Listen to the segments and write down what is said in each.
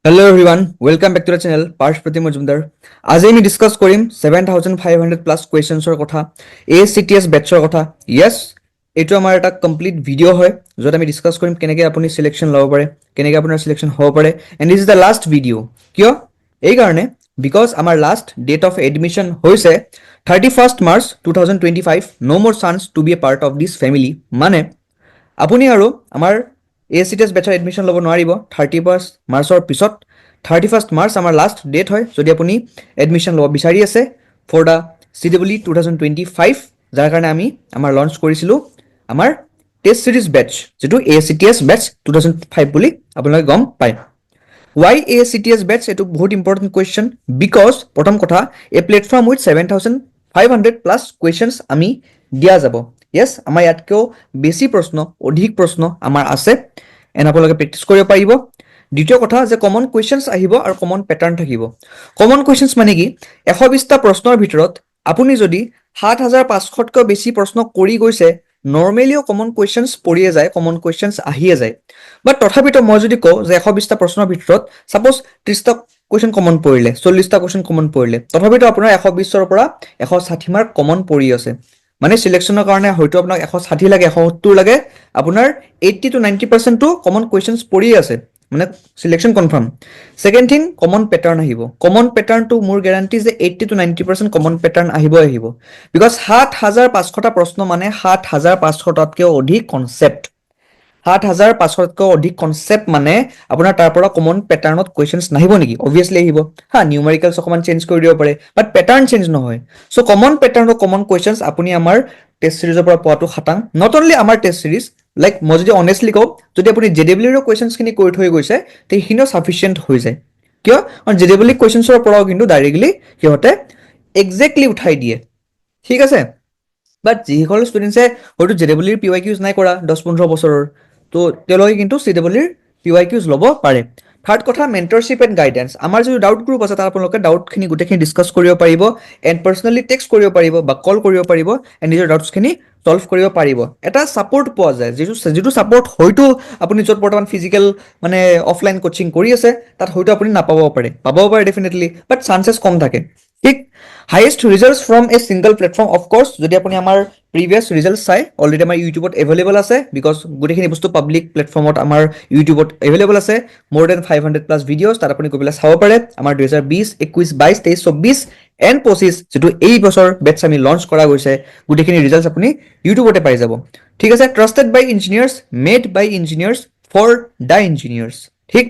Hello everyone, welcome back to the channel Parsh Pratim Majumdar. আজি আমি discuss কৰিম 7500 plus কোৱেশ্চনছৰ কথা ACTS বেটছৰ কথা yes এইটো আমাৰ এটা কমপ্লিট ভিডিও হয় যত আমি ডিসকাস কৰিম কেনেকৈ আপুনি সিলেকশন ল'ব পাৰে কেনেকৈ আপোনাৰ সিলেকশন হ'ব পাৰে and this is the last video কিয় এই কাৰণে বিকজ আমাৰ লাষ্ট ডেট অফ এডমিশন হৈছে 31st March 2025 no more chance to be a part of this family মানে আপুনি আৰু আমাৰ ACTS বেটছৰ এডমিশ্যন ল'ব নোৱাৰিব 31st মাৰ্চৰ পিছত 31st মাৰ্চ আমাৰ লাষ্ট ডেট হয় যদি আপুনি এডমিশ্যন ল'ব বিচাৰি আছে ফৰ দ্য CWE 2025 যাৰ কাৰণে আমি আমাৰ লঞ্চ কৰিছিলোঁ আমাৰ টেষ্ট সিৰিজ বেটছ যিটো ACTS বেটছ 2005 বুলি আপোনালোকে গম পায় Why ACTS batch? It's a very important question because প্ৰথম কথা a platform with 7500 plus questions আমি দিয়া যাব yes আমাৰ ইয়াতকেও বেছি প্ৰশ্ন অধিক প্ৰশ্ন আমাৰ আছে এন আপোনালোকে প্ৰেক্টিছ কৰিব পাৰিব দ্বিতীয় কথা যে কমন কুৱেশ্যনছ আহিব আৰু কমন পেটাৰ্ণ থাকিব কমন কুৱেশ্যনছ মানে কি 120টা প্ৰশ্নৰ ভিতৰত আপুনি যদি 7500তকৈ বেছি প্ৰশ্ন কৰি গৈছে নৰ্মেলিও কমন কুৱেশ্যনছ পৰিয়ে যায় কমন কুৱেশ্যনছ আহিয়ে যায় বাট তথাপিতো মই যদি কওঁ যে 120টা প্ৰশ্নৰ ভিতৰত সাপোজ 30টা কুৱেশ্যন কমন পৰিলে 40টা কুৱেশ্যন কমন পৰিলে তথাপিতো আপোনাৰ 120ৰ পৰা 160 মাৰ্ক কমন পৰি আছে মানে সিলেকশনৰ কাৰণে হয়তো আপোনাক 160 লাগে 170 লাগে আপোনাৰ 80 to 90% টো কমন কুৱেশ্যনছ পৰি আছে মানে selection confirm second thing common pattern আহিব কমন পেটাৰ্ণটো মোৰ গ্যাৰান্টি যে 80 to 90% কমন পেটাৰ্ণ আহিব বিকজ 7500টা প্ৰশ্ন মানে 7500টাতকৈ অধিক কনসেপ্ট 7500তকৈ অধিক কনসেপ্ট মানে আপোনাৰ তাৰ পৰা কমন পেটাৰ্ণত কুৱেশ্যনছ নাহিব নেকি অবভিয়াছলি আহিব হা নিউমেৰিকেলছ অকমান চেঞ্জ কৰি দিব পাৰে বাট পেটাৰ্ণ চেঞ্জ নহয় সো কমন পেটাৰ্ণ আৰু কমন কুৱেশ্যনছ আপুনি আমাৰ টেষ্ট সিৰিজৰ পৰা পোৱাটো খাটাং নট অনলি আমাৰ টেষ্ট সিৰিজ লাইক মই যদি অনেষ্টলি কওঁ যদি আপুনি জেডব্লিউৰ কুৱেশ্যনছখিনি কৰি থৈ গৈছে তে সেইখিনিও সাফিচিয়েণ্ট হৈ যায় কিয় কাৰণ জেডব্লিউ কুৱেশ্যনছৰ পৰাও কিন্তু ডাইৰেক্টলি সিহঁতে এক্সেক্টলি উঠাই দিয়ে ঠিক আছে বাট যিসকল ষ্টুডেণ্টছে হয়তো জেডব্লিউৰ PYQs নাই কৰা 10-15 বছৰৰ তো তেওঁলোকে কিন্তু CWEৰ PYQs ল'ব পাৰে থাৰ্ড কথা মেন্টৰশ্বিপ এণ্ড গাইডেন্স আমাৰ যিটো ডাউট গ্ৰুপ আছে তাত আপোনালোকে ডাউটখিনি গোটেইখিনি ডিছকাছ কৰিব পাৰিব এণ্ড পাৰ্চনেলি টেক্সট কৰিব পাৰিব বা কল কৰিব পাৰিব এণ্ড নিজৰ ডাউটছখিনি সলভ কৰিব পাৰিব এটা ছাপোৰ্ট পোৱা যায় যিটো ছাপোৰ্ট হয়তো আপুনি য'ত বৰ্তমান ফিজিকেল মানে অফলাইন কোচিং কৰি আছে তাত হয়তো আপুনি নাপাব পাৰে ডেফিনেটলি বাট চান্সেছ কম থাকে ঠিক highest results from A single platform of course যদি আপুনি আমাৰ প্ৰিভিয়াছ ৰিজাল্ট চাই অলৰেডি আমাৰ ইউটিউবত এভেইলেবল আছে বিকজ গোটেইখিনি বস্তু পাব্লিক প্লেটফৰ্মত আমাৰ ইউটিউবত এভেইলেবল আছে মোৰ দেন 500 প্লাছ ভিডিঅ'জ তাত আপুনি গৈ পেলাই চাব পাৰে আমাৰ 2020 21 22 23 24 এণ্ড 25 যিটো এই বছৰ বেটছ আমি লঞ্চ কৰা গৈছে গোটেইখিনি ৰিজাল্টছ আপুনি ইউটিউবতে পাই যাব ঠিক আছে trusted by engineers made by engineers for the engineers ঠিক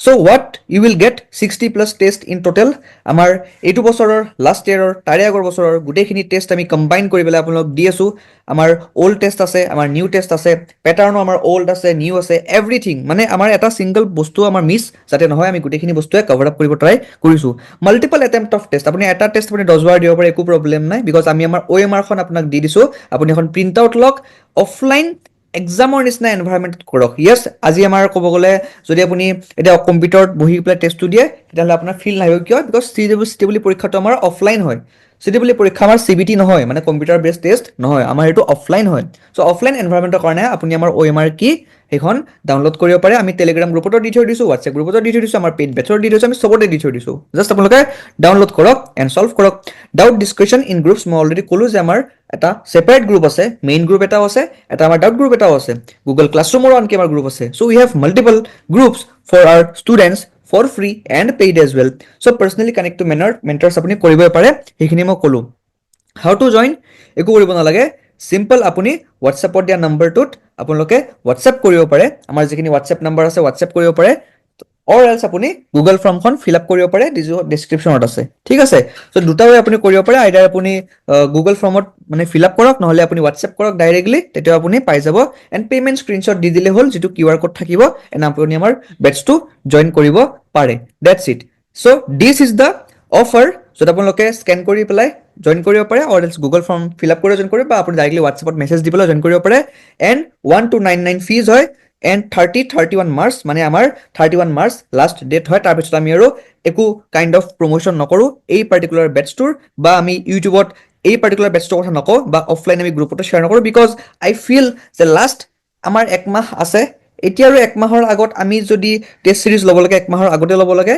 so what you will get 60 plus test in total আমাৰ এইটো বছৰৰ লাষ্ট ইয়াৰৰ তাৰে আগৰ বছৰৰ গোটেইখিনি টেষ্ট আমি কম্বাইন কৰি পেলাই আপোনালোক দি আছো আমাৰ অল্ড টেষ্ট আছে আমাৰ নিউ টেষ্ট আছে পেটাৰ্ণো আমাৰ অল্ড আছে নিউ আছে এভৰিথিং মানে আমাৰ এটা সিংগল বস্তু আমাৰ মিছ যাতে নহয় আমি গোটেইখিনি বস্তুৱে কভাৰ আপ কৰিব ট্ৰাই কৰিছোঁ মাল্টিপল এটেম্প্ট অফ টেষ্ট আপুনি এটা টেষ্ট আপুনি 10 বাৰ দিব পাৰে একো প্ৰব্লেম নাই বিকজ আমি আমাৰ OMRখন আপোনাক দি দিছোঁ আপুনি এখন প্ৰিণ্ট আউট লওক অফলাইন এক্সামৰ নিচিনা এনভাইৰনমেণ্টত কৰক ইয়েছ আজি আমাৰ ক'ব গ'লে যদি আপুনি এতিয়া কম্পিউটাৰত বহি পেলাই টেষ্টটো দিয়ে তেতিয়াহ'লে আপোনাৰ ফিল নাহিব কিয় বিকজ CWE পৰীক্ষাটো আমাৰ অফলাইন হয় CWE পৰীক্ষা আমাৰ CBT নহয় মানে কম্পিউটাৰ বেছড টেষ্ট নহয় আমাৰ এইটো অফলাইন হয় চ' অফলাইন এনভাইৰনমেণ্টৰ কাৰণে আপুনি আমাৰ OMR কি সেইখন ডাউনলোড কৰিব পাৰে আমি টেলিগ্ৰাম গ্ৰুপতো দি থৈ দিছোঁ হোৱাটছএপ গ্ৰুপতো দি থৈ দিছোঁ আমাৰ পেইড বেটছত দি থৈছোঁ আমি চবতে দি থৈ দিছোঁ জাষ্ট আপোনালোকে ডাউনলোড কৰক এণ্ড চল্ভ কৰক ডাউট ডিছকাশ্যন ইন গ্ৰুপছ মই অলৰেডি ক'লোঁ যে আমাৰ এটা ছেপাৰেট গ্ৰুপ আছে মেইন গ্ৰুপ এটাও আছে এটা আমাৰ ডাউট গ্ৰুপ এটাও আছে গুগল ক্লাছৰুমৰো আনকি আমাৰ গ্ৰুপ আছে so' we have multiple groups for our students for free and paid as well so' personally connect to mentors আপুনি কৰিবই পাৰে সেইখিনি মই ক'লোঁ হাউ টু জইন একো কৰিব নালাগে চিম্পল আপুনি হোৱাটছএপত দিয়া নম্বৰটোত আপোনালোকে হোৱাটছএপ কৰিব পাৰে আমাৰ যিখিনি হোৱাটছএপ নম্বৰ আছে হোৱাটছএপ কৰিব পাৰে অৰ এলছ আপুনি গুগল ফৰ্মখন ফিল আপ কৰিব পাৰে ডেছক্ৰিপশ্যনত আছে ঠিক আছে চ' দুটা ৱে আপুনি কৰিব পাৰে আইদাৰ আপুনি গুগল ফৰ্মত মানে ফিল আপ কৰক নহ'লে আপুনি হোৱাটছএপ কৰক ডাইৰেক্টলি তেতিয়া আপুনি পাই যাব এণ্ড পে'মেণ্ট স্ক্ৰীনশ্বট দি দিলে হ'ল যিটো QR কোড থাকিব এণ্ড আপুনি আমাৰ বেটছটো জইন কৰিব পাৰে dates it so' this is the offer য'ত আপোনালোকে স্কেন কৰি পেলাই জইন কৰিব পাৰে or else Google form fill up কৰি জইন কৰিব বা আপুনি ডাইৰেক্টলি হোৱাটছএপত মেছেজ দি পেলাই জইন কৰিব পাৰে এণ্ড 1299 ফিজ হয় এণ্ড 31 মাৰ্চ মানে আমাৰ 31 মাৰ্চ লাষ্ট ডেট হয় তাৰপিছত আমি আৰু একো কাইণ্ড অফ প্ৰমোশ্যন নকৰোঁ এই পাৰ্টিকুলাৰ বেটছটোৰ বা আমি ইউটিউবত এই পাৰ্টিকুলাৰ বেটছটোৰ কথা নকওঁ বা অফলাইন আমি গ্ৰুপতো শ্বেয়াৰ নকৰোঁ বিকজ আই ফিল যে লাষ্ট আমাৰ 1 মাহ আছে এতিয়া আৰু এক মাহৰ আগত আমি যদি টেষ্ট চিৰিজ ল'ব লাগে, এক মাহৰ আগতে ল'ব লাগে,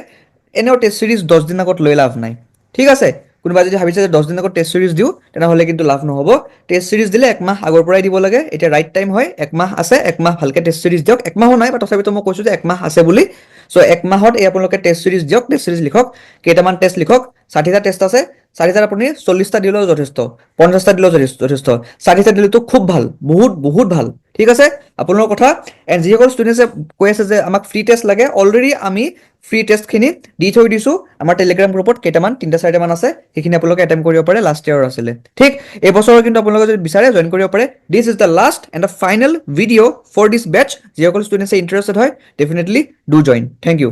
এনেও টেষ্ট চিৰিজ 10 দিন আগত লৈ লাভ নাই, ঠিক আছে। কোনোবাই যদি ভাবিছে যে 10 দিন আগত টেষ্ট চিৰিজ দিওঁ, তেনেহ'লে কিন্তু লাভ নহ'ব। টেষ্ট চিৰিজ দিলে একমাহ আগৰ পৰাই দিব লাগে। এতিয়া ৰাইট টাইম হয়, একমাহ আছে, একমাহ ভালকৈ টেষ্ট চিৰিজ দিয়ক। একমাহো নাই, বা তথাপিতো মই কৈছোঁ যে একমাহ আছে বুলি। চ' একমাহত এই আপোনালোকে টেষ্ট চিৰিজ দিয়ক, টেষ্ট চিৰিজ লিখক, কেইটামান টেষ্ট লিখক। 60টা টেষ্ট আছে, 60টাত আপুনি 40টা দিলেও যথেষ্ট, 50টা দিলেও যথেষ্ট, 60টা দিলেতো খুব ভাল, বহুত বহুত ভাল, ঠিক আছে। আপোনালোকৰ কথা। এণ্ড যিসকল ষ্টুডেণ্টছে কৈ আছে যে আমাক ফ্ৰী টেষ্ট লাগে, অলৰেডি আমি ফ্ৰী টেষ্টখিনি দি থৈ দিছোঁ আমাৰ টেলিগ্ৰাম গ্ৰুপত। কেইটামান 3-4টামান আছে, সেইখিনি আপোনালোকে এটেম্প কৰিব পাৰে, লাষ্ট ইয়াৰৰ আছিলে, ঠিক। এইবছৰৰ কিন্তু আপোনালোকে যদি বিচাৰে জইন কৰিব পাৰে। This is the last and the final video' for this batch. যিসকল ষ্টুডেণ্টছে ইণ্টাৰেষ্টেড হয়, definitely do join. Thank U.